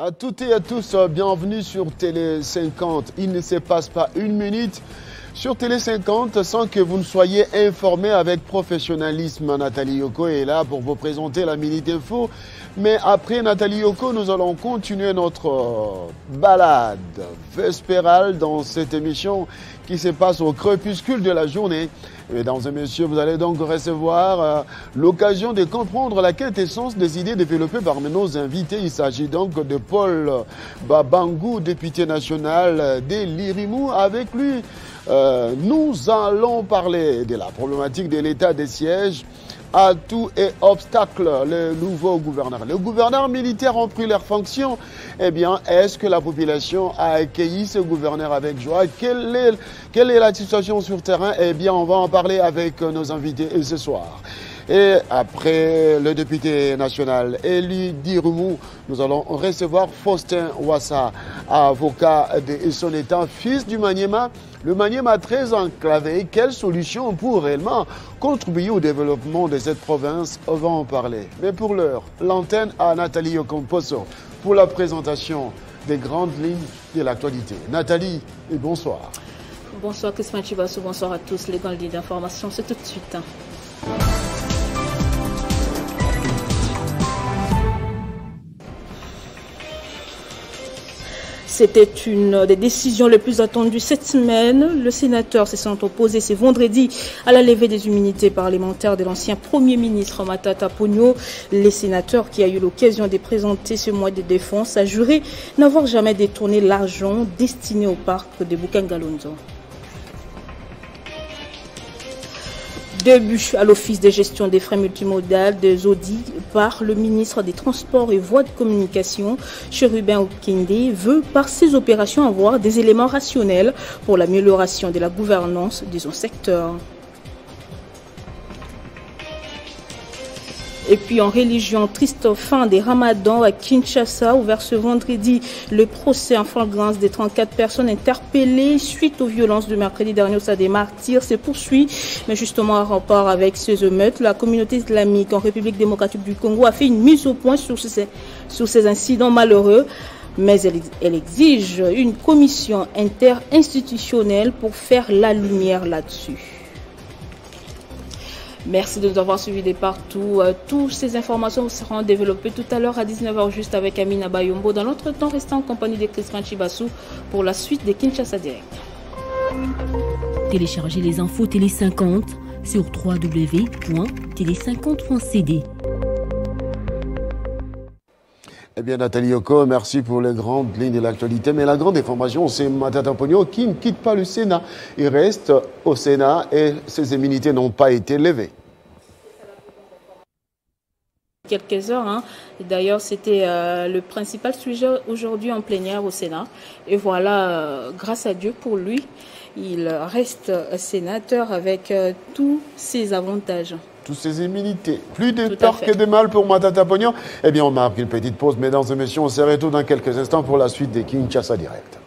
À toutes et à tous, bienvenue sur Télé 50. Il ne se passe pas une minute sur Télé 50 sans que vous ne soyez informés avec professionnalisme. Nathalie Yoko est là pour vous présenter la Minute Info. Mais après Nathalie Yoko, nous allons continuer notre balade vespérale dans cette émission qui se passe au crépuscule de la journée. Mesdames et messieurs, vous allez donc recevoir l'occasion de comprendre la quintessence des idées développées par nos invités. Il s'agit donc de Paul Babangou, député national de l'Irimou. Avec lui, nous allons parler de la problématique de l'état des sièges, atouts et obstacles. Le nouveau gouverneur. Les gouverneurs militaires ont pris leurs fonctions. Eh bien, est-ce que la population a accueilli ce gouverneur avec joie? Quelle est la situation sur terrain? Eh bien, on va en parler avec nos invités ce soir. Et après le député national élu d'Irimou, nous allons recevoir Faustin Ouassa, avocat de son état, fils du Maniema. Le Maniema très enclavé. Quelle solution pour réellement contribuer au développement de cette province? On va en parler. Mais pour l'heure, l'antenne à Nathalie Yokomposo pour la présentation des grandes lignes de l'actualité. Nathalie, et bonsoir. Bonsoir Christian Chibassou, bonsoir à tous. Les grandes lignes d'information, c'est tout de suite. C'était une des décisions les plus attendues cette semaine. Le sénateur se sont opposés ce vendredi à la levée des immunités parlementaires de l'ancien Premier ministre Matata Ponyo. Les sénateurs qui a eu l'occasion de présenter ce mois de défense a juré n'avoir jamais détourné l'argent destiné au parc de Bukangalonzo. Début à l'Office de gestion des frais multimodales des audits par le ministre des Transports et Voies de Communication, Chérubin Okende, veut par ces opérations avoir des éléments rationnels pour l'amélioration de la gouvernance de son secteur. Et puis en religion, triste fin des ramadans à Kinshasa, ouvert ce vendredi, le procès en flagrance des 34 personnes interpellées suite aux violences de mercredi dernier au Stade des Martyrs se poursuit. Mais justement, en rapport avec ces émeutes, la communauté islamique en République démocratique du Congo a fait une mise au point sur ces incidents malheureux. Mais elle exige une commission interinstitutionnelle pour faire la lumière là-dessus. Merci de nous avoir suivis de partout. Toutes ces informations seront développées tout à l'heure à 19h juste avec Amina Bayombo. Dans l'autre temps, restez en compagnie de Christian Chibassou pour la suite de Kinshasa Direct. Téléchargez les infos Télé 50 sur www.tele50.cd. Eh bien, Nathalie Yoko, merci pour les grandes lignes de l'actualité. Mais la grande information, c'est Matata Ponyo qui ne quitte pas le Sénat. Il reste au Sénat et ses immunités n'ont pas été levées. Quelques heures. D'ailleurs, c'était le principal sujet aujourd'hui en plénière au Sénat. Et voilà, grâce à Dieu pour lui, il reste sénateur avec tous ses avantages. Toutes ces immunités. Plus de peur que de mal pour Matata Ponyo. Eh bien, on marque une petite pause, mesdames et messieurs. On se retrouve dans quelques instants pour la suite des Kinshasa Direct.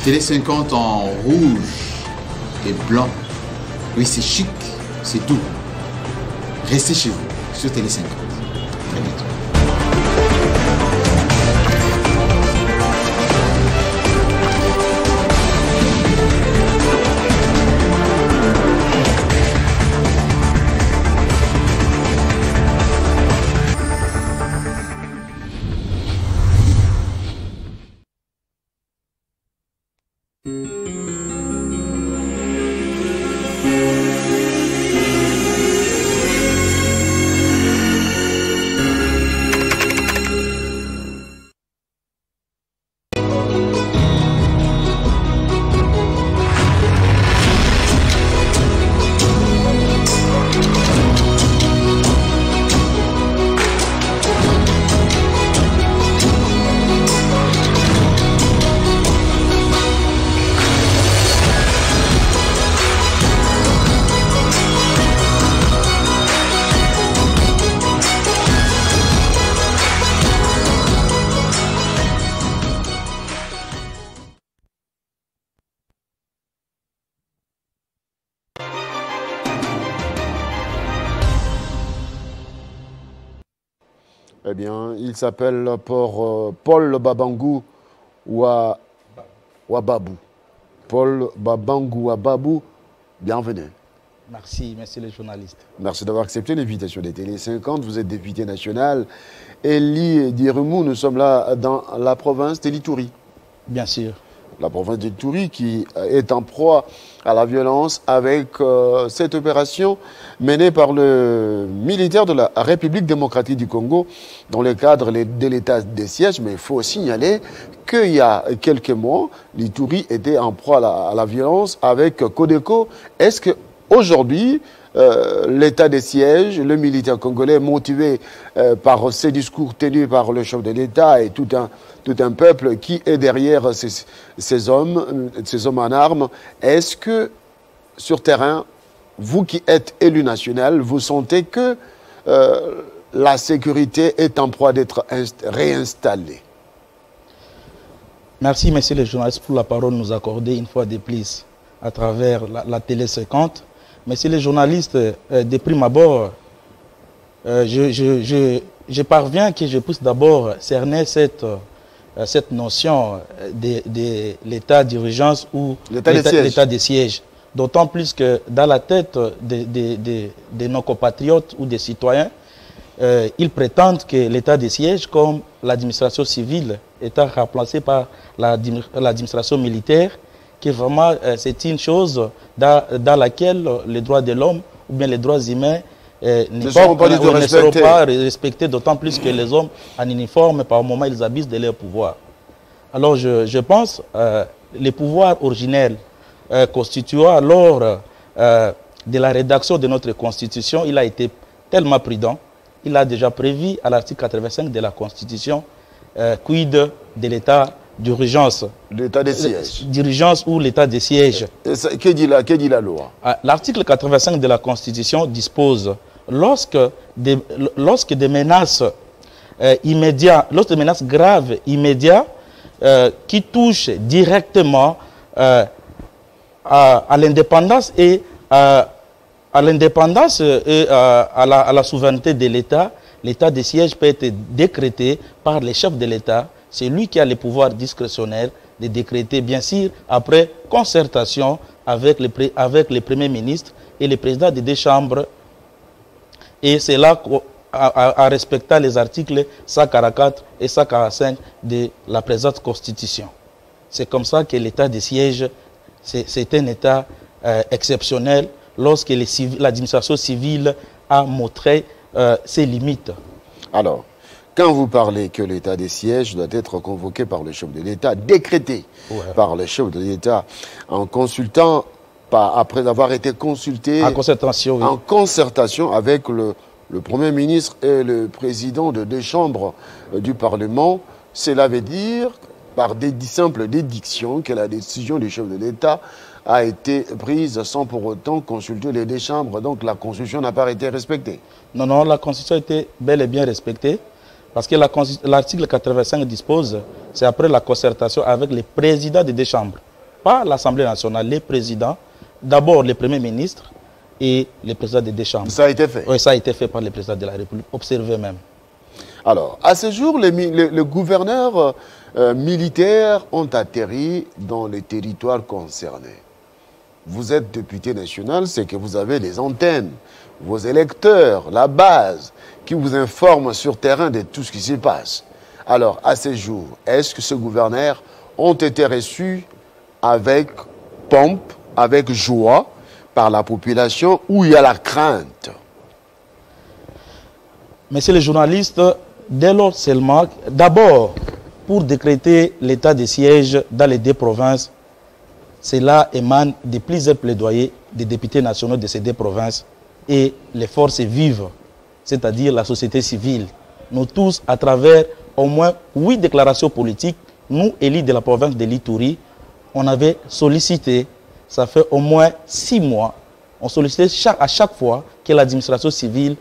Télé 50 en rouge et blanc. Oui, c'est chic, c'est doux. Restez chez vous sur Télé 50. Très bientôt. Eh bien, il s'appelle Paul Babangou Ouababou. Paul Babangou Ouababou, bienvenue. Merci, merci les journalistes. Merci d'avoir accepté l'invitation des Télé 50. Vous êtes député national. Elie Dirumou, nous sommes là dans la province d'Elitouri. Bien sûr. La province d'Elitouri qui est en proie à la violence avec cette opération menée par le militaire de la République démocratique du Congo dans le cadre de l'état des sièges. Mais il faut signaler qu'il y a quelques mois, l'Elitouri était en proie à la violence avec Codeco. Est-ce que aujourd'hui, l'état des sièges, le militaire congolais motivé par ces discours tenus par le chef de l'État et tout un peuple qui est derrière ces hommes en armes, est-ce que sur terrain, vous qui êtes élu national, vous sentez que la sécurité est en proie d'être réinstallée? Merci, messieurs les journalistes, pour la parole nous accorder une fois de plus à travers la Télé 50. Messieurs les journalistes, de prime abord, je parviens que je puisse d'abord cerner cette notion de l'état d'urgence ou l'état des sièges. D'autant plus que dans la tête de nos compatriotes ou des citoyens, ils prétendent que l'état des sièges, comme l'administration civile, étant remplacé par l'administration militaire, que vraiment c'est une chose dans laquelle les droits de l'homme ou bien les droits humains ne seront pas respectés, d'autant plus que les hommes en uniforme, par moment, ils abusent de leur pouvoir. Alors je pense les pouvoirs originels constituant lors de la rédaction de notre Constitution, il a été tellement prudent, il a déjà prévu à l'article 85 de la Constitution quid de l'état d'urgence. L'état des sièges. D'urgence ou l'état des sièges. Que dit la loi? L'article 85 de la Constitution dispose, lorsque des menaces immédiates, lorsque des menaces graves immédiates qui touchent directement à l'indépendance et à la souveraineté de l'État, l'état des sièges peut être décrété par les chefs de l'État. C'est lui qui a le pouvoir discrétionnaire de décréter, bien sûr, après concertation avec le Premier ministre et le président des deux chambres. Et c'est là en respectant les articles 144 et 145 de la présente Constitution. C'est comme ça que l'état des sièges, c'est un état exceptionnel lorsque l'administration civile a montré ses limites. Alors, quand vous parlez que l'état des sièges doit être convoqué par le chef de l'État, décrété par le chef de l'État, en consultant, après avoir été consulté, en concertation avec le Premier ministre et le président de deux chambres du Parlement, cela veut dire, par des simples dédictions, que la décision du chef de l'État a été prise sans pour autant consulter les deux chambres. Donc la Constitution n'a pas été respectée. Non, la Constitution a été bel et bien respectée. Parce que l'article 85 dispose, c'est après la concertation avec les présidents des deux chambres, pas l'Assemblée nationale, les présidents, d'abord le Premier ministre et le président des deux chambres. Ça a été fait? Oui, ça a été fait par le président de la République, observez même. Alors, à ce jour, les gouverneurs militaires ont atterri dans les territoires concernés. Vous êtes député national, c'est que vous avez les antennes, vos électeurs, la base, qui vous informent sur terrain de tout ce qui se passe. Alors, à ce jour, est-ce que ces gouverneurs ont été reçus avec pompe, avec joie par la population, ou il y a la crainte? Messieurs les journalistes, dès lors seulement, d'abord, pour décréter l'état de siège dans les deux provinces, cela émane de plusieurs plaidoyers des députés nationaux de ces deux provinces et les forces vives, c'est-à-dire la société civile. Nous tous, à travers au moins 8 déclarations politiques, nous, élus de la province de l'Ituri, on avait sollicité, ça fait au moins 6 mois, on sollicitait à chaque fois que l'administration civile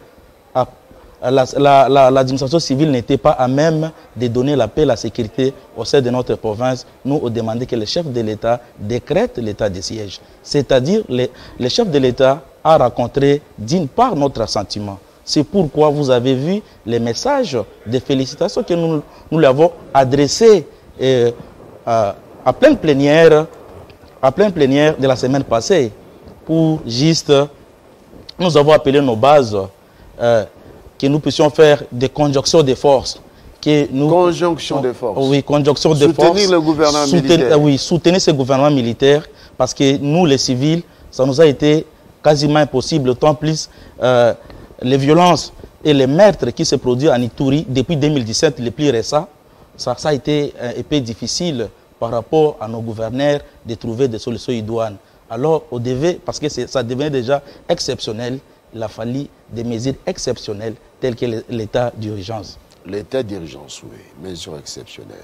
l'administration civile n'était pas à même de donner la paix et la sécurité au sein de notre province. Nous, on demandait que le chef de l'État décrète l'état de siège. C'est-à-dire, le chef de l'État a rencontré d'une part notre assentiment. C'est pourquoi vous avez vu les messages de félicitations que nous lui avons adressés à pleine plénière de la semaine passée. Pour juste, nous avons appelé nos bases que nous puissions faire des conjonctions de forces. Conjonction de forces. Oui, conjonction de forces. Soutenir le gouvernement militaire. Oui, soutenir ce gouvernement militaire, parce que nous, les civils, ça nous a été quasiment impossible, d'autant plus les violences et les meurtres qui se produisent en Ituri depuis 2017, les plus récents, ça a été un peu difficile par rapport à nos gouverneurs de trouver des solutions idoines. Alors, parce que ça devenait déjà exceptionnel, il a fallu des mesures exceptionnelles telles que l'état d'urgence. L'état d'urgence, oui, mesure exceptionnelle.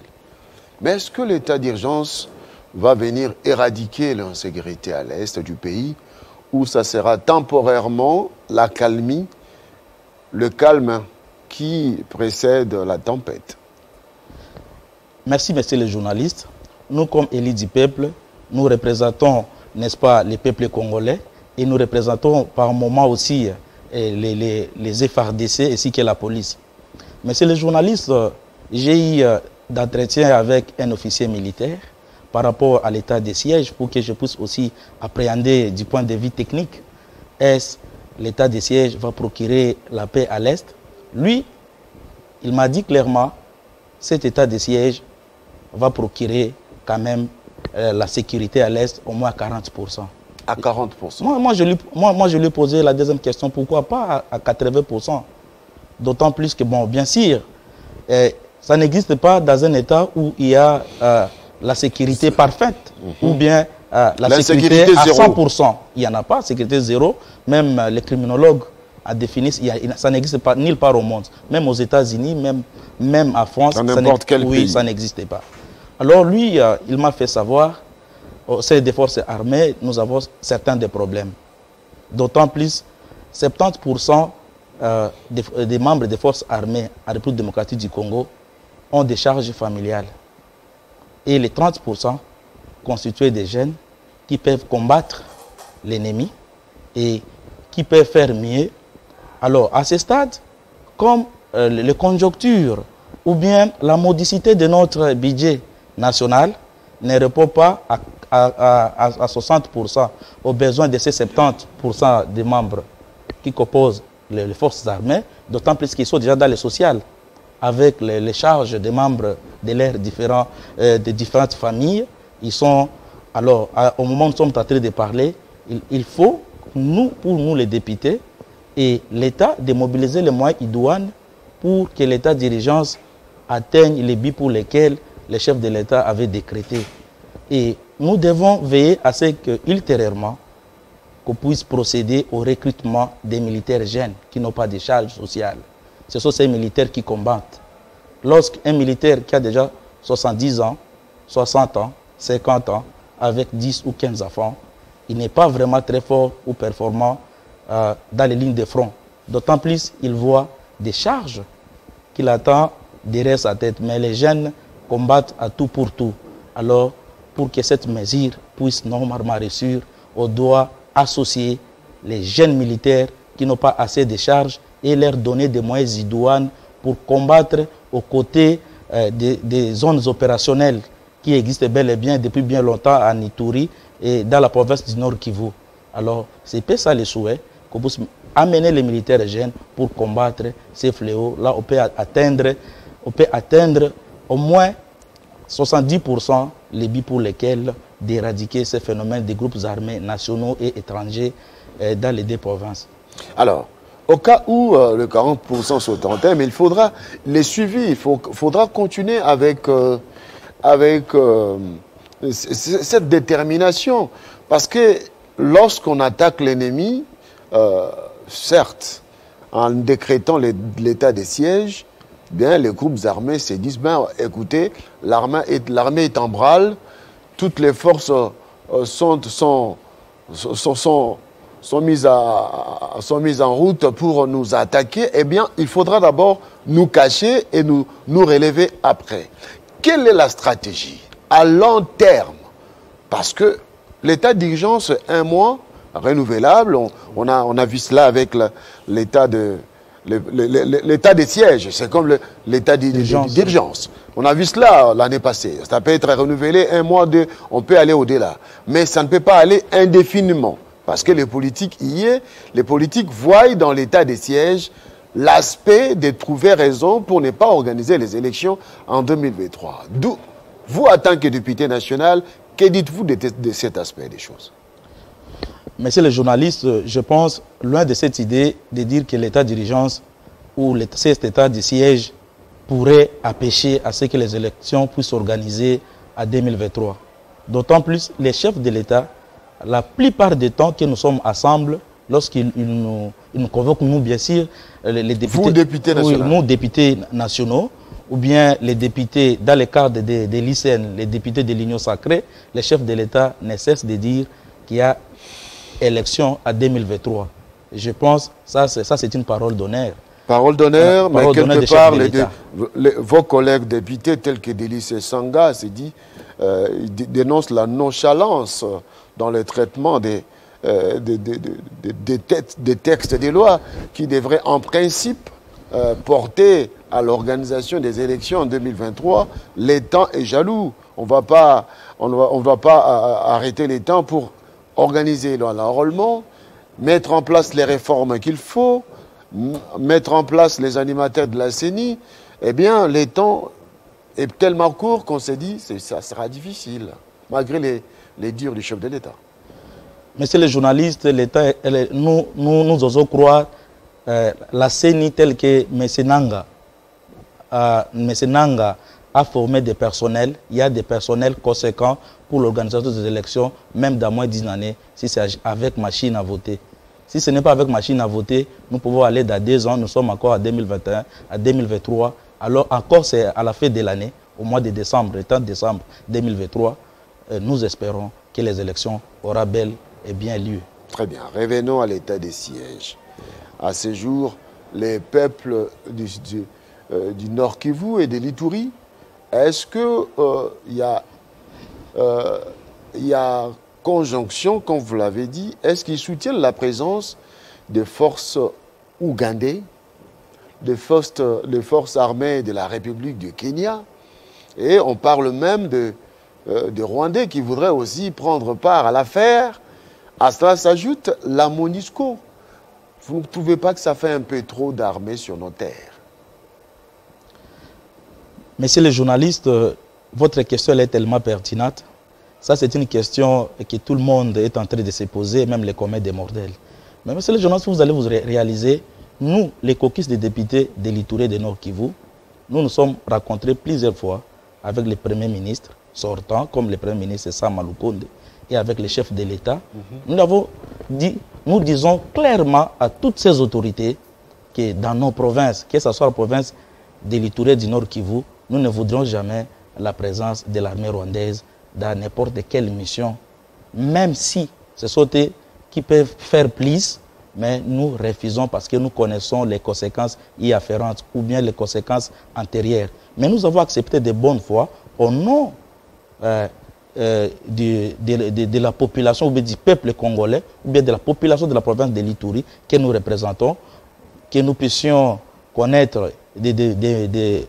Mais est-ce que l'état d'urgence va venir éradiquer l'insécurité à l'est du pays, ou ça sera temporairement l'accalmie, le calme qui précède la tempête? Merci, messieurs les journalistes. Nous, comme élite du peuple, nous représentons, n'est-ce pas, les peuples congolais, et nous représentons par moments aussi les FARDC ainsi que la police. Monsieur les journalistes, j'ai eu d'entretien avec un officier militaire par rapport à l'état des sièges pour que je puisse aussi appréhender du point de vue technique. Est-ce l'état des sièges va procurer la paix à l'Est? Lui, il m'a dit clairement, cet état des sièges va procurer quand même la sécurité à l'Est au moins à 40%. À 40%. Moi, je lui ai posé la deuxième question, pourquoi pas à 80%? D'autant plus que, bon, bien sûr, ça n'existe pas dans un État où il y a la sécurité parfaite, ou bien la sécurité à 100%. Il n'y en a pas, sécurité zéro. Même les criminologues a défini, ça n'existe pas nulle part au monde. Même aux États-Unis, même en France, ça n'existait pas. Alors lui, il m'a fait savoir, au sein des forces armées, nous avons certains des problèmes. D'autant plus, 70% des membres des forces armées en République démocratique du Congo ont des charges familiales. Et les 30% constitués des jeunes qui peuvent combattre l'ennemi et qui peuvent faire mieux. Alors, à ce stade, comme les conjonctures ou bien la modicité de notre budget national ne répond pas à 60% aux besoins de ces 70% des membres qui composent les forces armées, d'autant plus qu'ils sont déjà dans le social, avec les charges des membres de leurs des différentes familles. Ils sont, alors, au moment où nous sommes en train de parler, il faut, pour nous les députés, et l'État de mobiliser les moyens idoines pour que l'État dirigeance atteigne les buts pour lesquels les chefs de l'État avaient décrété. Et nous devons veiller à ce qu'ultérieurement, qu'on puisse procéder au recrutement des militaires jeunes qui n'ont pas de charge sociale. Ce sont ces militaires qui combattent. Lorsqu'un militaire qui a déjà 70 ans, 60 ans, 50 ans, avec 10 ou 15 enfants, il n'est pas vraiment très fort ou performant dans les lignes de front. D'autant plus, il voit des charges qu'il attend derrière sa tête. Mais les jeunes combattent à tout pour tout. Alors, pour que cette mesure puisse normalement réussir, on doit associer les jeunes militaires qui n'ont pas assez de charges et leur donner des moyens idoines pour combattre aux côtés des zones opérationnelles qui existent bel et bien depuis bien longtemps en Ituri et dans la province du Nord Kivu. Alors, c'est pas ça le souhait, qu'on puisse amener les militaires jeunes pour combattre ces fléaux. Là, on peut atteindre au moins 70% les buts pour lesquels d'éradiquer ces phénomènes des groupes armés nationaux et étrangers dans les deux provinces. Alors, au cas où le 40% sont en terme, il faudra les suivre, il faudra continuer avec cette détermination. Parce que lorsqu'on attaque l'ennemi, certes, en décrétant l'état des sièges, bien, les groupes armés se disent, ben, écoutez, l'armée est en branle, toutes les forces sont mises en route pour nous attaquer. Eh bien, il faudra d'abord nous cacher et nous relever après. Quelle est la stratégie à long terme? Parce que l'état d'urgence, 1 mois, renouvelable, on a vu cela avec l'état l'état de siège, c'est comme l'état d'urgence. On a vu cela l'année passée. Ça peut être renouvelé 1 mois, 2, on peut aller au-delà. Mais ça ne peut pas aller indéfiniment. Parce que les politiques les politiques voient dans l'état de siège l'aspect de trouver raison pour ne pas organiser les élections en 2023. D'où, vous, en tant que député national, que dites-vous de cet aspect des choses? Monsieur le journaliste, je pense, loin de cette idée de dire que l'état d'urgence ou cet état de siège pourrait empêcher à ce que les élections puissent s'organiser à 2023. D'autant plus, les chefs de l'État, la plupart du temps que nous sommes ensemble, lorsqu'ils nous convoquent, nous, bien sûr, les députés, vous, députés nationaux. Oui, nous, députés nationaux, ou bien les députés, dans le cadre des lycéens, les députés de l'Union sacrée, les chefs de l'État ne cessent de dire qu'il y a élection à 2023. Je pense que ça c'est une parole d'honneur. Parole d'honneur, mais quelque part, vos collègues députés tels que Délice Sanga dénoncent la nonchalance dans le traitement des textes des lois qui devraient en principe porter à l'organisation des élections en 2023. Les temps est jaloux. On ne va pas arrêter les temps pour organiser l'enrôlement, mettre en place les réformes qu'il faut, mettre en place les animateurs de la CENI. Eh bien, le temps est tellement court qu'on s'est dit que ça sera difficile, malgré les dires du chef de l'État. Monsieur le journaliste, l'État, nous osons croire la CENI telle que M. Nanga a formé des personnels. Il y a des personnels conséquents pour l'organisation des élections, même dans moins d'1 année, si c'est avec machine à voter. Si ce n'est pas avec machine à voter, nous pouvons aller dans 2 ans, nous sommes encore à 2021, à 2023. Alors encore, c'est à la fin de l'année, au mois de décembre, le 30 décembre 2023, nous espérons que les élections auront bel et bien lieu. Très bien. Revenons à l'état des sièges. À ce jour, les peuples du Nord Kivu et de l'Ituri, est-ce qu'il y a conjonction, comme vous l'avez dit? Est-ce qu'ils soutiennent la présence des forces ougandaises, des forces armées de la République du Kenya? Et on parle même de Rwandais qui voudraient aussi prendre part à l'affaire. À cela s'ajoute la MONUSCO. Vous ne trouvez pas que ça fait un peu trop d'armées sur nos terres? Monsieur le journaliste, votre question elle est tellement pertinente. Ça, c'est une question que tout le monde est en train de se poser, même les communs des mortels. Mais monsieur le journaliste, vous allez vous réaliser, nous, les caucus des députés de l'Ituri de Nord Kivu, nous nous sommes rencontrés plusieurs fois avec les premiers ministres sortants, comme le premier ministre Sama Lukonde, et avec les chefs de l'État. Nous disons clairement à toutes ces autorités que dans nos provinces, que ce soit la province de l'Ituri du Nord Kivu, nous ne voudrons jamais la présence de l'armée rwandaise dans n'importe quelle mission, même si ce sont eux qui peuvent faire plus, mais nous refusons parce que nous connaissons les conséquences y afférentes ou bien les conséquences antérieures. Mais nous avons accepté de bonne foi au nom de la population ou bien du peuple congolais ou bien de la population de la province de l'Ituri que nous représentons, que nous puissions connaître des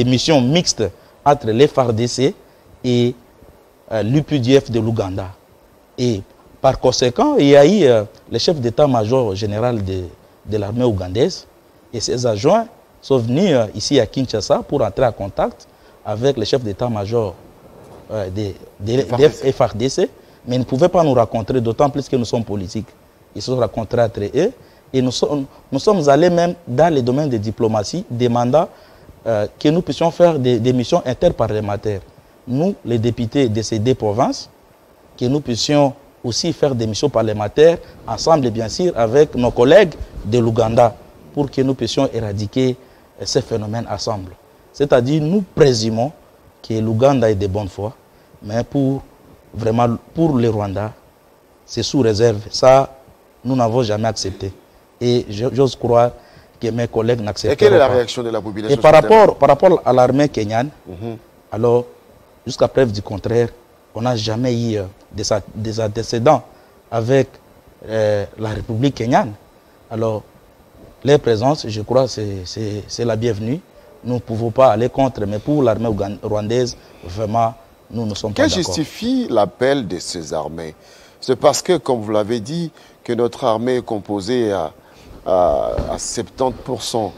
missions mixtes entre les FARDC et l'UPDF de l'Ouganda. Et par conséquent, il y a eu le chef d'état-major général de l'armée ougandaise et ses adjoints sont venus ici à Kinshasa pour entrer en contact avec le chef d'état-major des FARDC, mais ils ne pouvaient pas nous rencontrer, d'autant plus que nous sommes politiques. Ils se sont rencontrés entre eux et nous sommes allés même dans les domaines de diplomatie, demandant que nous puissions faire des missions interparlementaires. Nous, les députés de ces 2 provinces, que nous puissions aussi faire des missions parlementaires, ensemble bien sûr avec nos collègues de l'Ouganda, pour que nous puissions éradiquer ces phénomènes ensemble. C'est-à-dire, nous présumons que l'Ouganda est de bonne foi, mais pour le Rwanda, c'est sous réserve. Ça, nous n'avons jamais accepté. Et j'ose croire que mes collègues n'acceptent pas. Et quelle est la réaction de la population? Et par rapport à l'armée kenyane, alors, jusqu'à preuve du contraire, on n'a jamais eu des antécédents avec la République kenyane. Alors, leur présence, je crois, c'est la bienvenue. Nous ne pouvons pas aller contre, mais pour l'armée rwandaise, vraiment, nous ne sommes pas d'accord. Qu'est-ce qui justifie l'appel de ces armées? C'est parce que, comme vous l'avez dit, que notre armée est composée à 70%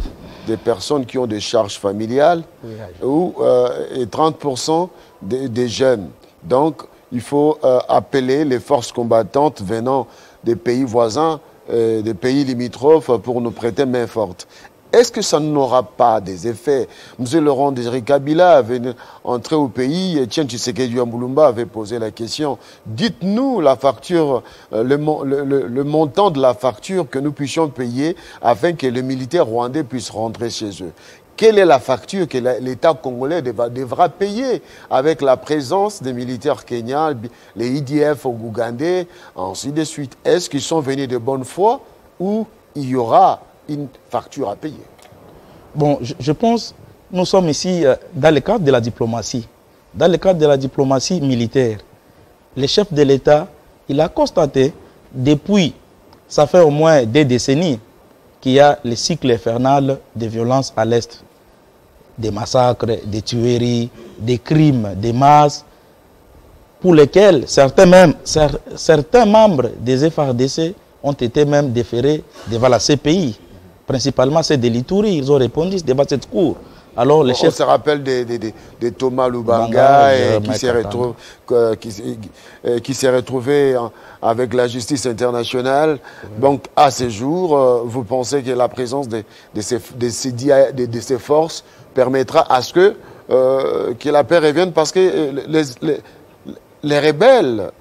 des personnes qui ont des charges familiales, oui, et 30% des jeunes. Donc, il faut appeler les forces combattantes venant des pays voisins, des pays limitrophes, pour nous prêter main forte. Est-ce que ça n'aura pas des effets? M. Laurent Désiré Kabila avait entré au pays, Etienne Tshisekedi Ambulumba avait posé la question. Dites-nous la facture, le montant de la facture que nous puissions payer afin que les militaires rwandais puissent rentrer chez eux. Quelle est la facture que l'État congolais devra payer avec la présence des militaires kenyans, les IDF au Ougandais, ainsi de suite? Est-ce qu'ils sont venus de bonne foi ou il y aura une facture à payer? Bon, je pense que nous sommes ici dans le cadre de la diplomatie. Dans le cadre de la diplomatie militaire, le chef de l'État, il a constaté depuis, ça fait au moins des décennies, qu'il y a le cycle infernal de violence à l'Est. Des massacres, des tueries, des crimes, des masses, pour lesquels certains membres des FARDC ont été même déférés devant la CPI. Principalement, c'est des Lituri, ils ont répondu devant cette cour. Alors, on se rappelle de Thomas Lubanga qui s'est retrouvé avec la justice internationale. Oui. Donc, à ce jour, vous pensez que la présence de ces forces permettra à ce que la paix revienne, parce que les rebelles,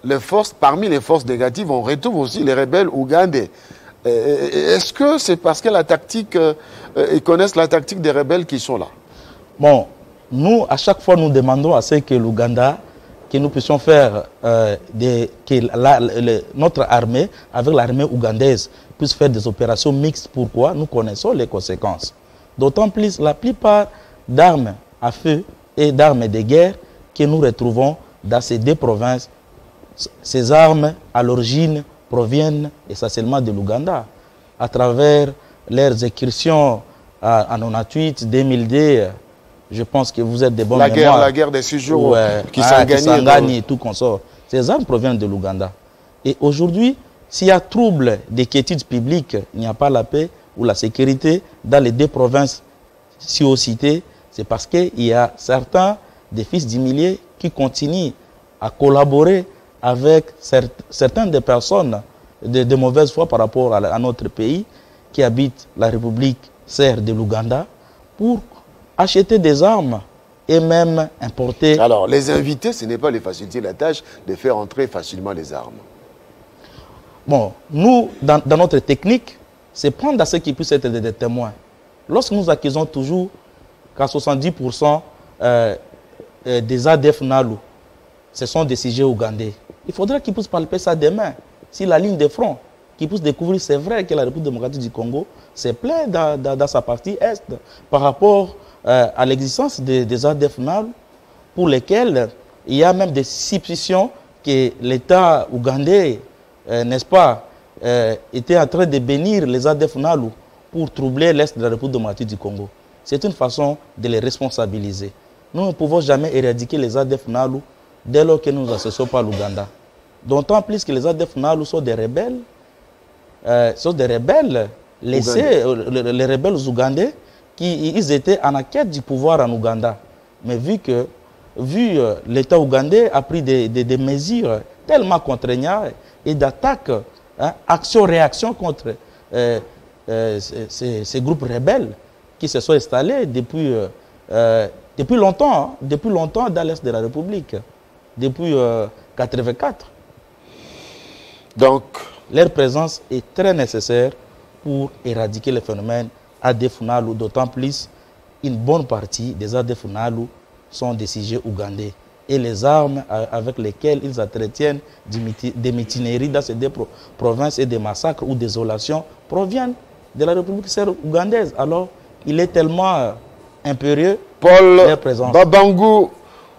parmi les forces négatives, on retrouve aussi les rebelles ougandais. Est-ce que c'est parce que la tactique, ils connaissent la tactique des rebelles qui sont là? Bon, nous, à chaque fois, nous demandons à ce que l'Ouganda, que nous puissions faire, notre armée, avec l'armée ougandaise, puisse faire des opérations mixtes. Pourquoi? Nous connaissons les conséquences. D'autant plus, la plupart d'armes à feu et d'armes de guerre que nous retrouvons dans ces deux provinces, ces armes, à l'origine, proviennent essentiellement de l'Ouganda, à travers leurs incursions en 98, 2002. Je pense que vous êtes des bons mémoires. La guerre des 6 jours qui s'en gagne et tout consort. Ces armes proviennent de l'Ouganda. Et aujourd'hui, s'il y a trouble des quiétudes publiques, il n'y a pas la paix ou la sécurité dans les deux provinces si haut citées, c'est parce qu'il y a certains des fils d'Imilié qui continuent à collaborer avec certaines des personnes de mauvaise foi par rapport à notre pays qui habitent la République serbe de l'Ouganda pour acheter des armes et même importer. Alors, les invités, ce n'est pas les faciliter la tâche de faire entrer facilement les armes. Bon, nous, dans notre technique, c'est prendre à ceux qui puissent être des témoins. Lorsque nous accusons toujours qu'à 70% des ADF NALU, ce sont des sujets ougandais, il faudrait qu'ils puissent palper ça demain. Si la ligne de front, qu'ils puissent découvrir, c'est vrai que la République démocratique du Congo s'est plainte dans sa partie est par rapport à l'existence des ADF NALU, pour lesquels il y a même des suspicions que l'État ougandais, n'est-ce pas, était en train de bénir les ADF NALU pour troubler l'Est de la République démocratique du Congo. C'est une façon de les responsabiliser. Nous ne pouvons jamais éradiquer les ADF NALU dès lors que nous ne associons pas l'Ouganda. D'autant plus que les ADF NALU sont des rebelles, laissés, les rebelles ougandais, ils étaient en quête du pouvoir en Ouganda. Mais vu l'État ougandais a pris des mesures tellement contraignantes et d'attaques, action-réaction contre ces groupes rebelles qui se sont installés depuis longtemps dans l'Est de la République, depuis 1984. Donc, leur présence est très nécessaire pour éradiquer le phénomène ADF NALU, d'autant plus une bonne partie des ADF NALU sont des sujets ougandais. Et les armes avec lesquelles ils entretiennent des mutineries dans ces deux provinces et des massacres ou désolations proviennent de la République serbe ougandaise. Alors, il est tellement impérieux leur présence. Babangou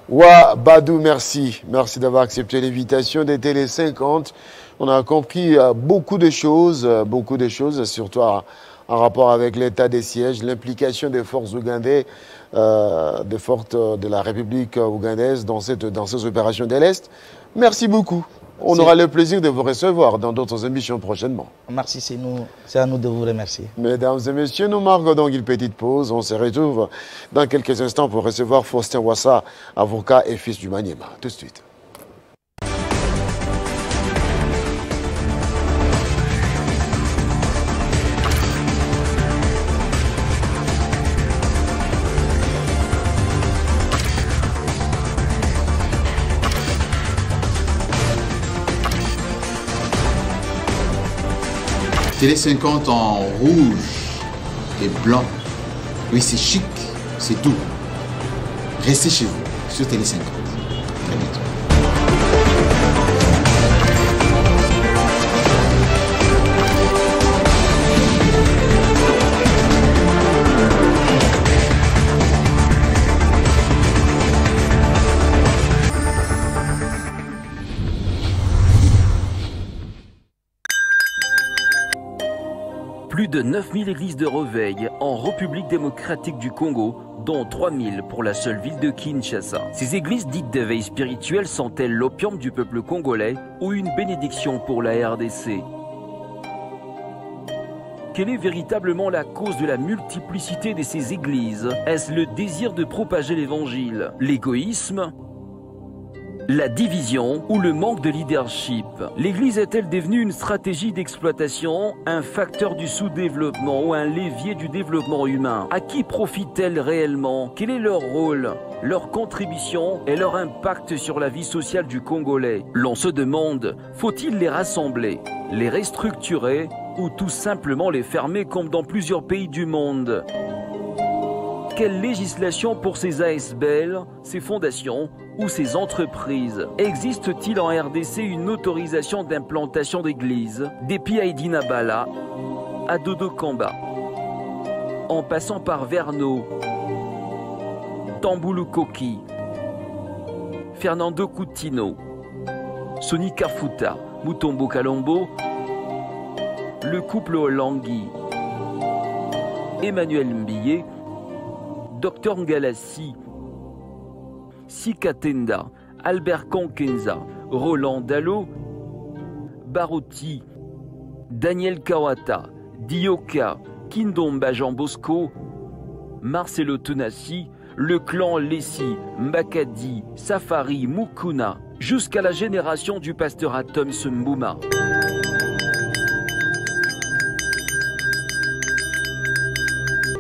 Wa Badou, merci. Merci d'avoir accepté l'invitation de Télé 50. On a compris beaucoup de choses, surtout en rapport avec l'état des sièges, l'implication des forces ougandaises, des forces de la République ougandaise dans ces opérations de l'Est. Merci beaucoup. On aura le plaisir de vous recevoir dans d'autres émissions prochainement. Merci, c'est à nous de vous remercier. Mesdames et messieurs, nous marquons donc une petite pause. On se retrouve dans quelques instants pour recevoir Faustin Ouessa, avocat et fils du Maniema. Tout de suite. Télé 50 en rouge et blanc. Oui, c'est chic, c'est doux. Restez chez vous sur Télé 50. Très bientôt. Plus de 9000 églises de réveil en République démocratique du Congo, dont 3000 pour la seule ville de Kinshasa. Ces églises dites d'éveil spirituel sont-elles l'opium du peuple congolais ou une bénédiction pour la RDC? Quelle est véritablement la cause de la multiplicité de ces églises? Est-ce le désir de propager l'évangile, l'égoïsme, la division ou le manque de leadership? L'Église est-elle devenue une stratégie d'exploitation, un facteur du sous-développement ou un levier du développement humain? À qui profite-t-elle réellement? Quel est leur rôle, leur contribution et leur impact sur la vie sociale du Congolais? L'on se demande, faut-il les rassembler, les restructurer ou tout simplement les fermer comme dans plusieurs pays du monde? Quelle législation pour ces ASBL, ces fondations ou ces entreprises? Existe-t-il en RDC une autorisation d'implantation d'églises, depuis Aïdina Bala à Dodo Kamba, en passant par Verno, Tamboulou Koki, Fernando Coutinho, Soni Kafuta, Mutombo Kalombo, le couple Olangui, Emmanuel Mbilé, Dr Ngalassi, Sikatenda, Albert Konkenza, Roland Dallot, Barouti, Daniel Kawata, Dioka, Kindomba Jean Bosco, Marcelo Tonassi, le clan Lessi, Makadi, Safari, Mukuna, jusqu'à la génération du pasteur Atom Sumbouma.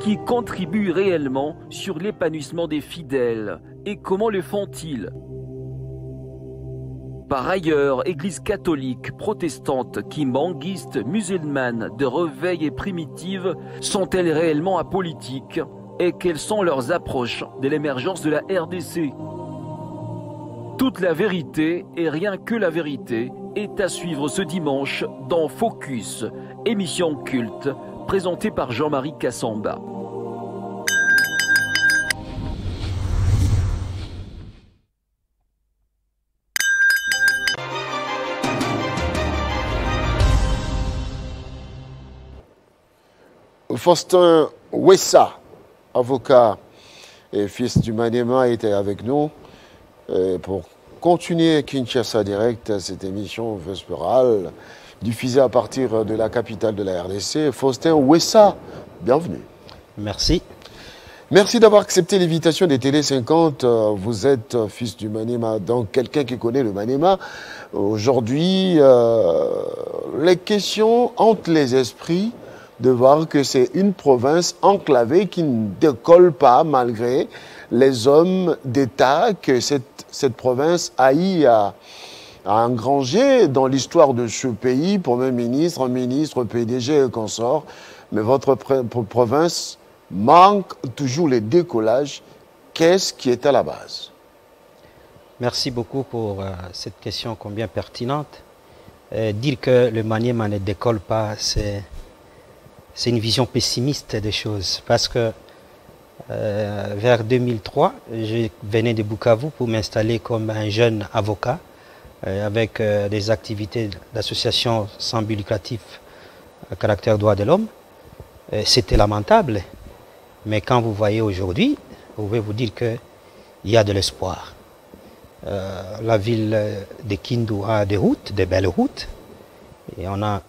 Qui contribuent réellement sur l'épanouissement des fidèles. Et comment le font-ils? Par ailleurs, églises catholiques, protestantes, kimbanguistes, musulmanes, de réveil et primitives, sont-elles réellement apolitiques? Et quelles sont leurs approches de l'émergence de la RDC? Toute la vérité, et rien que la vérité, est à suivre ce dimanche dans Focus, émission culte, présentée par Jean-Marie Kassamba. Faustin Ouessa, avocat et fils du Maniema, était avec nous pour continuer Kinshasa Direct, cette émission vespérale diffusée à partir de la capitale de la RDC. Faustin Ouessa, bienvenue. Merci. Merci d'avoir accepté l'invitation des Télé 50. Vous êtes fils du Maniema, donc quelqu'un qui connaît le Maniema. Aujourd'hui, les questions hantent les esprits de voir que c'est une province enclavée qui ne décolle pas malgré les hommes d'État que cette province a eu à engranger dans l'histoire de ce pays, Premier ministre, un ministre, PDG et consorts. Mais votre province manque toujours les décollages. Qu'est-ce qui est à la base? Merci beaucoup pour cette question combien pertinente. Dire que le Maniema ne décolle pas, c'est une vision pessimiste des choses. Parce que vers 2003, je venais de Bukavu pour m'installer comme un jeune avocat avec des activités d'association sans but lucratif à caractère droit de l'homme. c'était lamentable. Mais quand vous voyez aujourd'hui, vous pouvez vous dire qu'il y a de l'espoir. La ville de Kindu a des routes, des belles routes. Et on a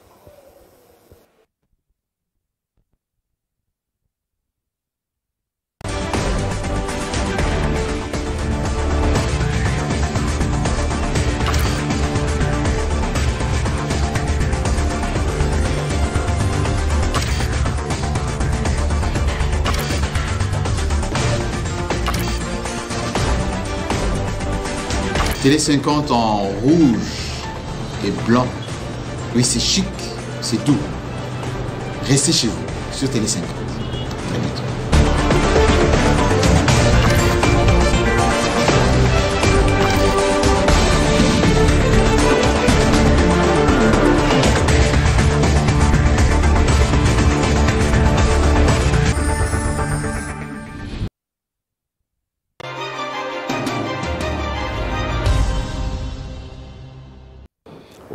Télé 50 en rouge et blanc. Oui, c'est chic, c'est doux. Restez chez vous sur Télé 50. Très bientôt.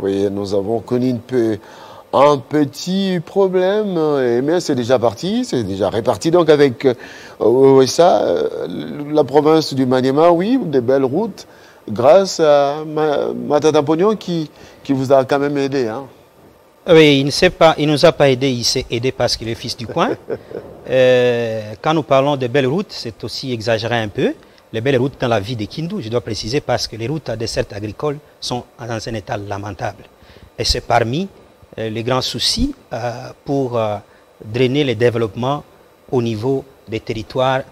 Oui, nous avons connu un petit problème, mais c'est déjà parti, c'est déjà réparti. Donc avec OSA, la province du Maniema, oui, des belles routes, grâce à Matata Pognon qui vous a quand même aidé. Hein. Oui, il ne nous a pas aidé, il s'est aidé parce qu'il est fils du coin. Quand nous parlons de belles routes, c'est aussi exagéré un peu. Les belles routes dans la vie de Kindu, je dois préciser, parce que les routes à dessert agricole sont dans un état lamentable. Et c'est parmi les grands soucis pour drainer le développement au niveau des territoires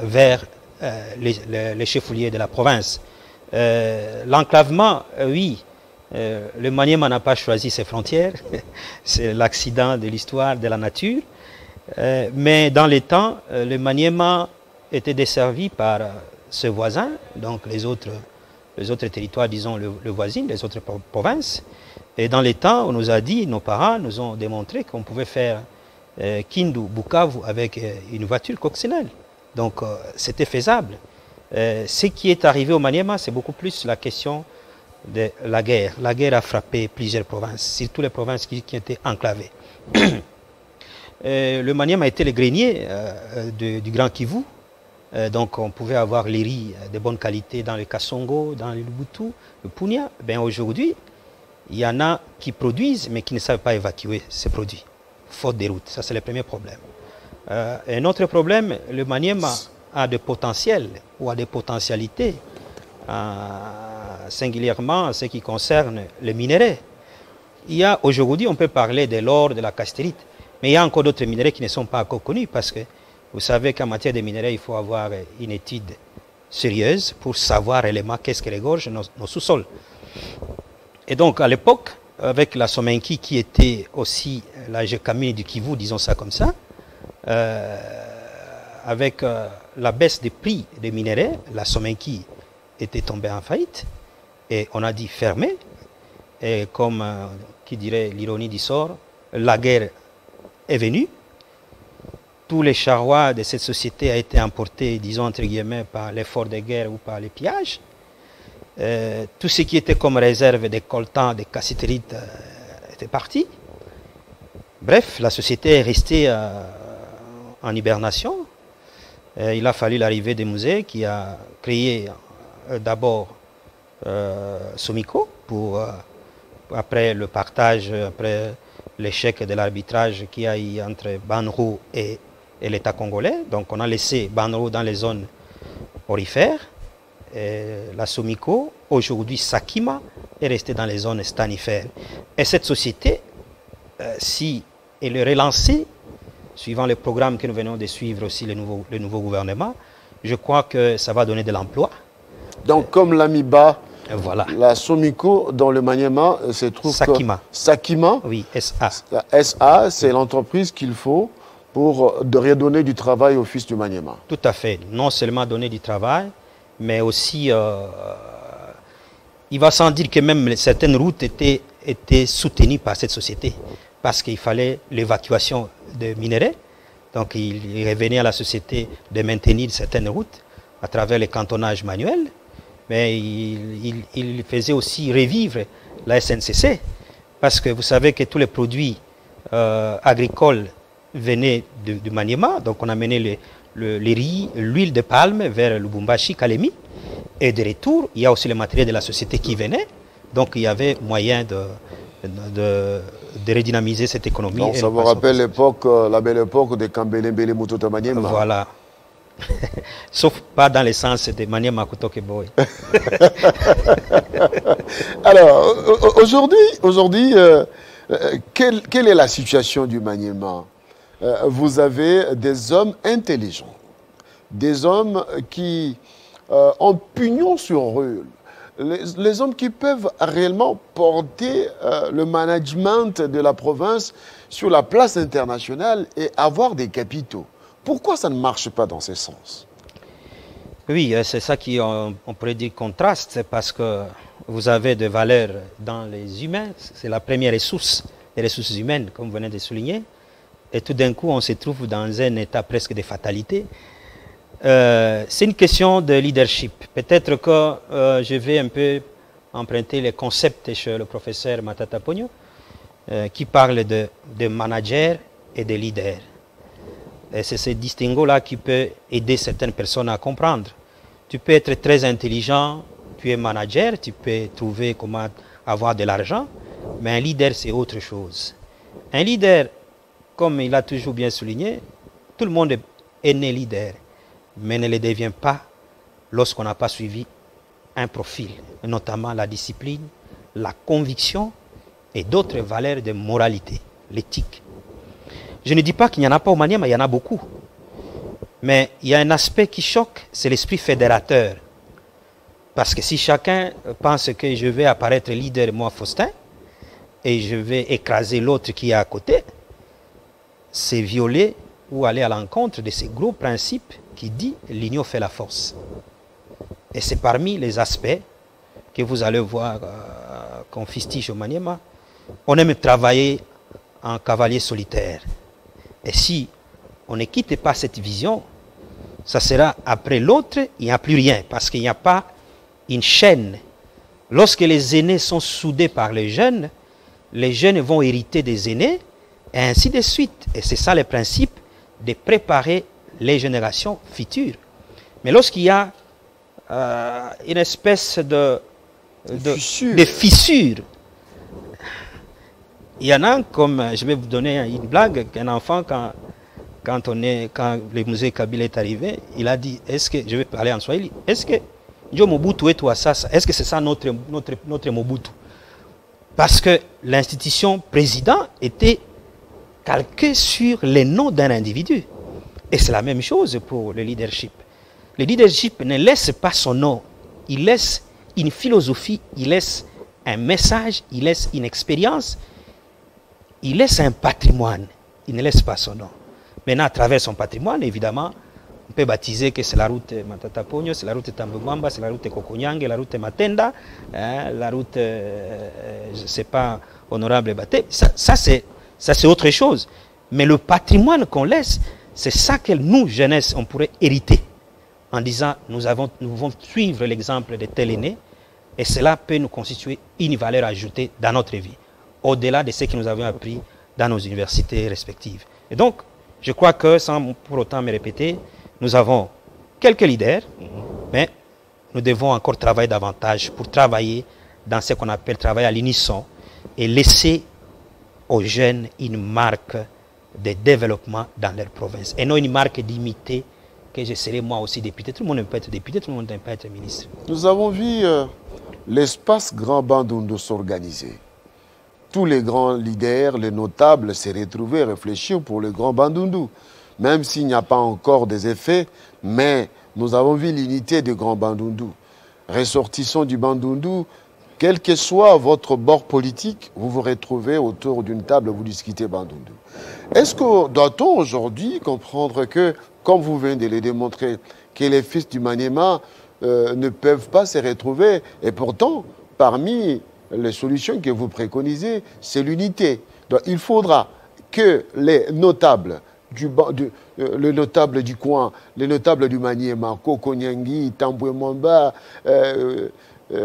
vers les chefs-lieux de la province. L'enclavement, oui, le Maniema n'a pas choisi ses frontières, c'est l'accident de l'histoire de la nature. Mais dans les temps, le Maniema était desservi par ses voisins, donc les autres territoires, disons le voisin, les autres provinces. Et dans les temps, on nous a dit, nos parents nous ont démontré qu'on pouvait faire Kindu, Bukavu avec une voiture coccinelle. Donc c'était faisable. Ce qui est arrivé au Maniema, c'est beaucoup plus la question de la guerre. La guerre a frappé plusieurs provinces, surtout les provinces qui étaient enclavées. Le Maniema était le grenier du Grand Kivu. Donc on pouvait avoir les riz de bonne qualité dans le Kassongo, dans le Lubutu, le Punia. Ben aujourd'hui, il y en a qui produisent mais qui ne savent pas évacuer ces produits, faute des routes. Ça c'est le premier problème. Un autre problème, le Maniema a des potentiels ou a des potentialités, singulièrement en ce qui concerne les minerais. Il y a aujourd'hui, on peut parler de l'or, de la castérite, mais il y a encore d'autres minerais qui ne sont pas encore connus parce que vous savez qu'en matière de minerais, il faut avoir une étude sérieuse pour savoir réellement qu'est-ce que regorge nos sous-sols. Et donc, à l'époque, avec la Somenki qui était aussi la Jekamine du Kivu, disons ça comme ça, avec la baisse des prix des minerais, la Somenki était tombée en faillite et on a dit fermer. Et comme qui dirait l'ironie du sort, la guerre est venue. Tous les charrois de cette société a été emportés, disons entre guillemets, par l'effort de guerre ou par les pillages. Tout ce qui était comme réserve des coltans, des cassitérites était parti. Bref, la société est restée en hibernation. Il a fallu l'arrivée des musées qui a créé d'abord Somiko pour, après le partage, après l'échec de l'arbitrage qu'il y a eu entre Banro et l'État congolais. Donc on a laissé Banro dans les zones aurifères. Et la Somiko, aujourd'hui Sakima, est restée dans les zones stanifères. Et cette société, si elle est relancée, suivant le programme que nous venons de suivre aussi le nouveau gouvernement, je crois que ça va donner de l'emploi. Donc comme l'Amiba, voilà. La Somiko dans le Maniema se trouve Sakima. Sakima. Oui, SA. SA, c'est l'entreprise qu'il faut pour redonner du travail au fils du Maniema. Tout à fait. Non seulement donner du travail, mais aussi, il va sans dire que même certaines routes étaient soutenues par cette société parce qu'il fallait l'évacuation de minerais. Donc il revenait à la société de maintenir certaines routes à travers les cantonnages manuels, mais il faisait aussi revivre la SNCC parce que vous savez que tous les produits agricoles venaient du Maniema. Donc on amenait les riz, l'huile de palme vers Lubumbashi, Kalemi. Et de retour, il y a aussi le matériel de la société qui venait. Donc il y avait moyen de redynamiser cette économie. Donc ça vous rappelle l'époque, la belle époque de Kambele Mututa Maniema. Voilà. Sauf pas dans le sens de Maniema Kutoke Boy. Alors, aujourd'hui, quelle est la situation du Maniema? Vous avez des hommes intelligents, des hommes qui ont pignon sur eux, les hommes qui peuvent réellement porter le management de la province sur la place internationale et avoir des capitaux. Pourquoi ça ne marche pas dans ce sens? Oui, c'est ça qui, on pourrait dire, contraste, parce que vous avez des valeurs dans les humains, c'est la première ressource, les ressources humaines, comme vous venez de souligner, et tout d'un coup, on se trouve dans un état presque de fatalité. C'est une question de leadership. Peut-être que je vais un peu emprunter les concepts chez le professeur Matata Pogno, qui parle de manager et de leader. Et c'est ce distinguo-là qui peut aider certaines personnes à comprendre. Tu peux être très intelligent, tu es manager, tu peux trouver comment avoir de l'argent, mais un leader, c'est autre chose. Un leader, comme il a toujours bien souligné, tout le monde est né leader, mais ne le devient pas lorsqu'on n'a pas suivi un profil, notamment la discipline, la conviction et d'autres valeurs de moralité, l'éthique. Je ne dis pas qu'il n'y en a pas au Maniema, il y en a beaucoup. Mais il y a un aspect qui choque, c'est l'esprit fédérateur. Parce que si chacun pense que je vais apparaître leader, moi Faustin, et je vais écraser l'autre qui est à côté, c'est violer ou aller à l'encontre de ces gros principes qui dit l'union fait la force. Et c'est parmi les aspects que vous allez voir qu'on fustige au Maniema. On aime travailler en cavalier solitaire. Et si on ne quitte pas cette vision, ça sera après l'autre, il n'y a plus rien, parce qu'il n'y a pas une chaîne. Lorsque les aînés sont soudés par les jeunes vont hériter des aînés, et ainsi de suite. Et c'est ça le principe de préparer les générations futures. Mais lorsqu'il y a une espèce de fissure, il y en a, comme je vais vous donner une blague, qu'un enfant, quand le musée Kabila est arrivé, il a dit, est-ce que, je vais parler en Swahili, est-ce que Mobutu est toi ça, est-ce que c'est ça notre Mobutu? Parce que l'institution président était calquée sur les noms d'un individu. Et c'est la même chose pour le leadership. Le leadership ne laisse pas son nom, il laisse une philosophie, il laisse un message, il laisse une expérience, il laisse un patrimoine, il ne laisse pas son nom. Maintenant, à travers son patrimoine, évidemment, on peut baptiser que c'est la route Matata Pogno, c'est la route Tambemamba, c'est la route Kokonyange, la route Matenda, la route, je ne sais pas, Honorable Baté. Ça c'est autre chose. Mais le patrimoine qu'on laisse, c'est ça que nous, jeunesse, on pourrait hériter. En disant, nous devons suivre l'exemple de tel aîné, et cela peut nous constituer une valeur ajoutée dans notre vie, au-delà de ce que nous avons appris dans nos universités respectives. Et donc, je crois que, sans pour autant me répéter, nous avons quelques leaders, mais nous devons encore travailler davantage pour travailler dans ce qu'on appelle travailler à l'unisson et laisser aux jeunes une marque de développement dans leur province et non une marque d'imiter que je serai moi aussi député. Tout le monde ne peut être député, tout le monde ne peut être ministre. Nous avons vu l'espace Grand Bandundu s'organiser. Tous les grands leaders, les notables se retrouver, réfléchir pour le Grand Bandundu. Même s'il n'y a pas encore des effets, mais nous avons vu l'unité du Grand Bandundu. Ressortissants du Bandundu, quel que soit votre bord politique, vous vous retrouvez autour d'une table, vous discutez Bandundu. Est-ce que doit-on aujourd'hui comprendre que, comme vous venez de le démontrer, que les fils du Maniema ne peuvent pas se retrouver, et pourtant, parmi les solutions que vous préconisez, c'est l'unité. Donc il faudra que les notables le notable du coin, les notables du Maniema, Kokonyangi, Tambouemamba,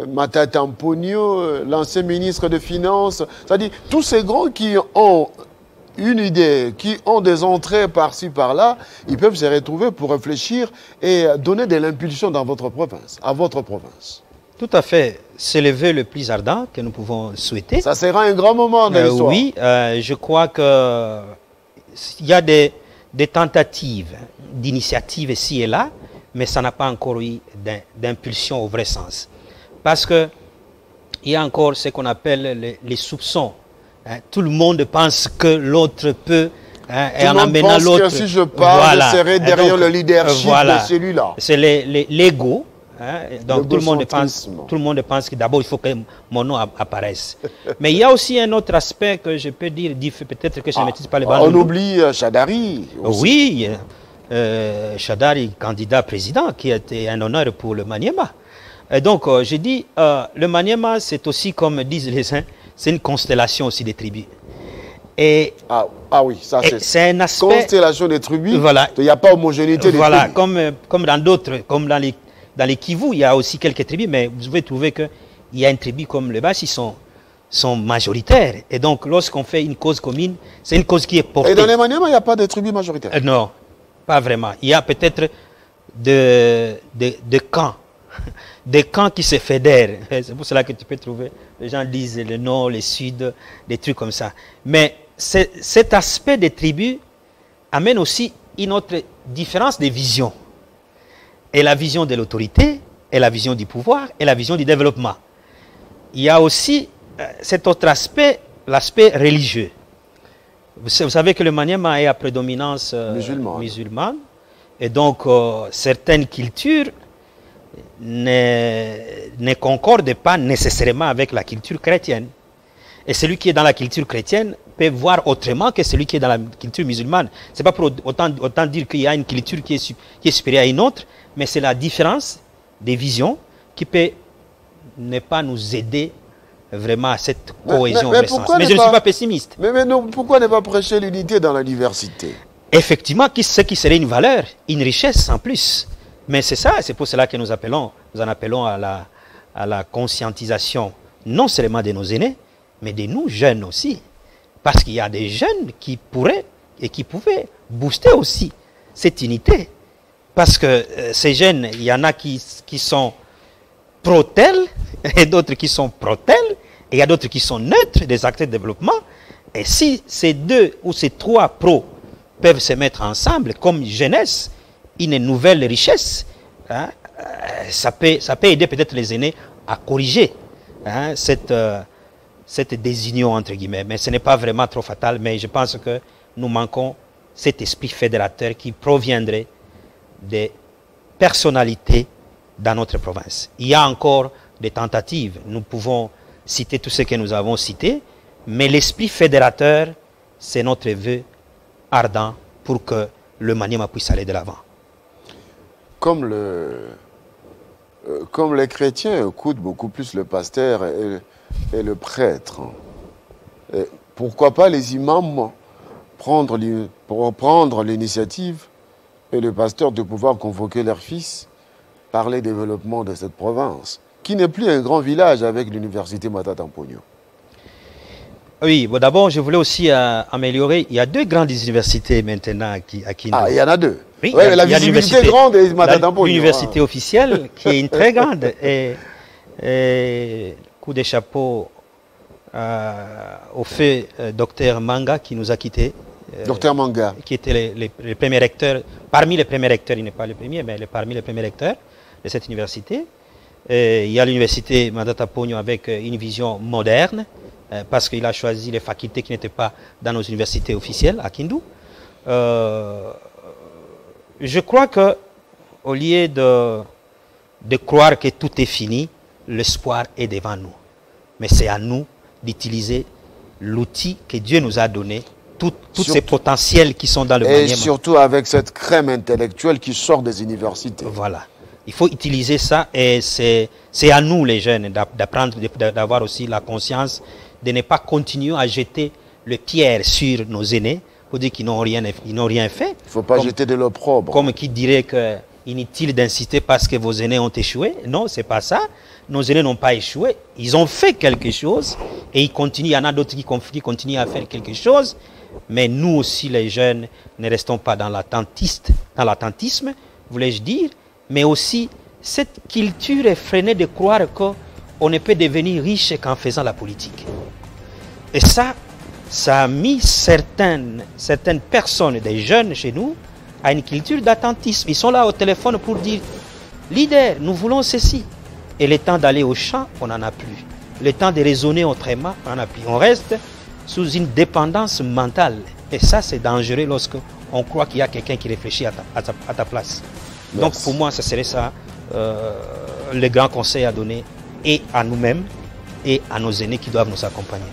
Matata Pogno, l'ancien ministre des Finances, c'est-à-dire tous ces grands qui ont une idée, qui ont des entrées par-ci, par-là, ils peuvent se retrouver pour réfléchir et donner de l'impulsion dans votre province, à votre province. Tout à fait. C'est le vœu le plus ardent que nous pouvons souhaiter. Ça sera un grand moment dans l'histoire. Oui, je crois qu'il y a des tentatives d'initiative ici et là, mais ça n'a pas encore eu d'impulsion au vrai sens. Parce qu'il y a encore ce qu'on appelle les soupçons. Hein. Tout le monde pense que l'autre peut, et en amenant l'autre. Si je parle, je serai derrière le leadership de celui-là. C'est l'ego. Hein. Donc tout le monde pense que d'abord il faut que mon nom apparaisse. Mais il y a aussi un autre aspect que je peux dire, peut-être que je ne maîtrise pas les balles. On oublie Chadari. Aussi. Oui, Chadari, candidat président, qui était un honneur pour le Maniema. Et donc je dis, le Maniema, c'est aussi, comme disent les uns, c'est une constellation aussi des tribus. Et oui, ça c'est un aspect. Constellation des tribus, voilà. Il n'y a pas homogénéité des tribus. Comme dans d'autres, comme dans les Kivu, il y a aussi quelques tribus, mais vous pouvez trouver qu'il y a une tribu comme les Bassi sont majoritaires. Et donc, lorsqu'on fait une cause commune, c'est une cause qui est portée. Et dans les Maniema, il n'y a pas de tribus majoritaires? Non, pas vraiment. Il y a peut-être des camps. Des camps qui se fédèrent. C'est pour cela que tu peux trouver, les gens disent le nord, le sud, des trucs comme ça. Mais cet aspect des tribus amène aussi une autre différence de vision. Et la vision de l'autorité, et la vision du pouvoir, et la vision du développement. Il y a aussi cet autre aspect, l'aspect religieux. Vous savez que le Maniema est à prédominance musulmane. Et donc, certaines cultures ne concordent pas nécessairement avec la culture chrétienne. Et celui qui est dans la culture chrétienne peut voir autrement que celui qui est dans la culture musulmane. Ce n'est pas pour autant dire qu'il y a une culture qui est supérieure à une autre, mais c'est la différence des visions qui peut ne pas nous aider vraiment à cette cohésion. Mais je ne suis pas pessimiste. Mais non, pourquoi ne pas prêcher l'unité dans la diversité? Effectivement, ce qui serait une valeur, une richesse en plus. Mais c'est ça, c'est pour cela que nous en appelons à la conscientisation, non seulement de nos aînés, mais de nous jeunes aussi. Parce qu'il y a des jeunes qui pourraient et qui pouvaient booster aussi cette unité. Parce que ces jeunes, il y en a qui sont pro-tel, et d'autres qui sont pro-tel, et il y a d'autres qui sont neutres, des acteurs de développement. Et si ces deux ou ces trois pros peuvent se mettre ensemble comme jeunesse, une nouvelle richesse, hein, ça peut aider peut-être les aînés à corriger cette désunion entre guillemets. Mais ce n'est pas vraiment trop fatal, mais je pense que nous manquons cet esprit fédérateur qui proviendrait des personnalités dans notre province. Il y a encore des tentatives, nous pouvons citer tout ce que nous avons cité, mais l'esprit fédérateur, c'est notre vœu ardent pour que le Maniema puisse aller de l'avant. Comme les chrétiens écoutent beaucoup plus le pasteur et le prêtre, et pourquoi pas les imams prendre l'initiative et le pasteur de pouvoir convoquer leurs fils, parler développement de cette province, qui n'est plus un grand village avec l'université Matata Mponyo. Oui, bon, d'abord, je voulais aussi améliorer. Il y a deux grandes universités maintenant à Kindu. Ah, il y en a deux. Oui, ouais, la visibilité grande est Matata Mponyo. L'université officielle, qui est une très grande. Et coup de chapeau au fait docteur Manga qui nous a quittés. Docteur Manga. Qui était le premier recteur, parmi les premiers recteurs, il n'est pas le premier, mais parmi les premiers recteurs de cette université. Il y a l'université Matata Mponyo avec une vision moderne, parce qu'il a choisi les facultés qui n'étaient pas dans nos universités officielles à Kindu. Je crois que au lieu de croire que tout est fini, l'espoir est devant nous. Mais c'est à nous d'utiliser l'outil que Dieu nous a donné, tous ces potentiels qui sont dans le Maniema. Et surtout avec cette crème intellectuelle qui sort des universités. Voilà. Il faut utiliser ça et c'est à nous les jeunes d'apprendre, d'avoir aussi la conscience de ne pas continuer à jeter le pierre sur nos aînés pour dire qu'ils n'ont rien fait. Il ne faut pas jeter de l'opprobre. Comme qui dirait que inutile d'inciter parce que vos aînés ont échoué. Non, c'est pas ça. Nos aînés n'ont pas échoué. Ils ont fait quelque chose et ils continuent. Il y en a d'autres qui continuent à faire quelque chose. Mais nous aussi, les jeunes, ne restons pas dans l'attentisme, voulais-je dire, mais aussi cette culture effrénée de croire qu'on ne peut devenir riche qu'en faisant la politique. Et ça a mis certaines personnes, des jeunes chez nous, à une culture d'attentisme. Ils sont là au téléphone pour dire « Leader, nous voulons ceci ». Et le temps d'aller au champ, on n'en a plus. Le temps de raisonner autrement, on n'en a plus. On reste sous une dépendance mentale. Et ça, c'est dangereux lorsqu'on croit qu'il y a quelqu'un qui réfléchit à ta place. Merci. Donc pour moi, ce serait ça le grand conseil à donner et à nous-mêmes et à nos aînés qui doivent nous accompagner.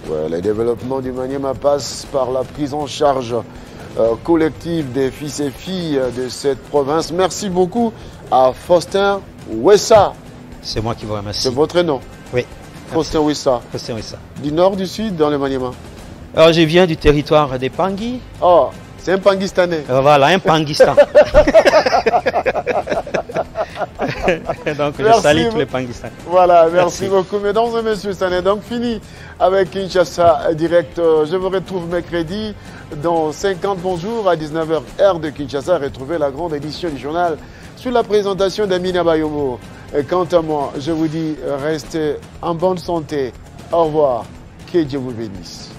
Ouais, le développement du Maniema passe par la prise en charge collective des fils et filles de cette province. Merci beaucoup à Faustin Wessa. C'est moi qui vous remercie. C'est votre nom? Oui. Faustin Wessa. Faustin Wessa. Du nord, du sud, dans le Maniema? Alors, je viens du territoire des Pangui. Oh, c'est un Panguistanais. Voilà, un Panguistan. Donc, je salue tous les Panguistans. Voilà, merci beaucoup. Mesdames et messieurs, ça n'est donc fini avec Kinshasa Direct. Je vous retrouve mercredi dans 50 bonjours à 19h heure de Kinshasa. Retrouvez la grande édition du journal sous la présentation d'Amina Bayomo. Et quant à moi, je vous dis, restez en bonne santé. Au revoir. Que Dieu vous bénisse.